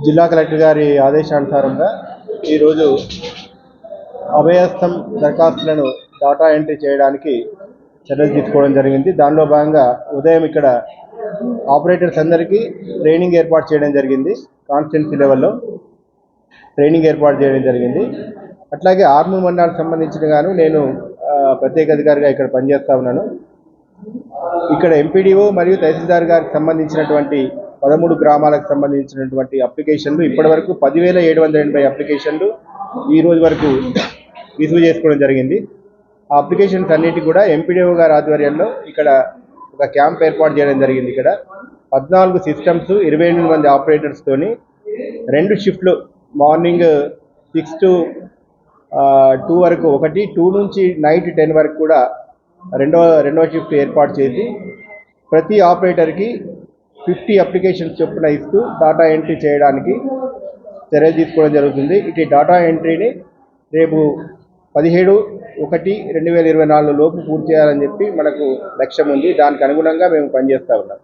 జిల్లా కలెక్టర్ గారి ఆదేశానుసారంగా ఈరోజు అభయహస్తం దరఖాస్తులను డాటా ఎంట్రీ చేయడానికి చర్యలు తీసుకోవడం జరిగింది. దానిలో భాగంగా ఉదయం ఇక్కడ ఆపరేటర్స్ అందరికీ ట్రైనింగ్ ఏర్పాటు చేయడం జరిగింది. కాన్స్టిట్యున్సీ లెవెల్లో ట్రైనింగ్ ఏర్పాటు చేయడం జరిగింది. అట్లాగే ఆర్మూర్ మండలానికి సంబంధించిన గాను నేను ప్రత్యేక అధికారిగా ఇక్కడ పనిచేస్తూ ఉన్నాను. ఇక్కడ ఎంపీడీఓ మరియు తహసీల్దార్ గారికి సంబంధించినటువంటి 13 గ్రామాలకు సంబంధించినటువంటి అప్లికేషన్లు ఇప్పటివరకు 10,780 అప్లికేషన్లు ఈ రోజు వరకు రిసీవ్ చేసుకోవడం జరిగింది. ఆ అప్లికేషన్స్ అన్నిటి కూడా ఎంపీడీఓ గారి ఆధ్వర్యంలో ఇక్కడ ఒక క్యాంప్ ఏర్పాటు చేయడం జరిగింది. ఇక్కడ 14 సిస్టమ్స్ 28 మంది ఆపరేటర్స్ తోని 2 షిఫ్ట్లు మార్నింగ్ 6 to 2 వరకు ఒకటి, 2 నుంచి నైట్ 10 వరకు కూడా రెండో షిఫ్ట్ ఏర్పాటు చేసి ప్రతి ఆపరేటర్కి 50 అప్లికేషన్స్ చొప్పున ఇస్తూ డాటా ఎంట్రీ చేయడానికి చర్యలు తీసుకోవడం జరుగుతుంది. ఇటు డాటా ఎంట్రీని రేపు 17/1/2024 లోపు పూర్తి చేయాలని చెప్పి మనకు లక్ష్యం ఉంది. దానికి అనుగుణంగా మేము పనిచేస్తూ ఉన్నాం.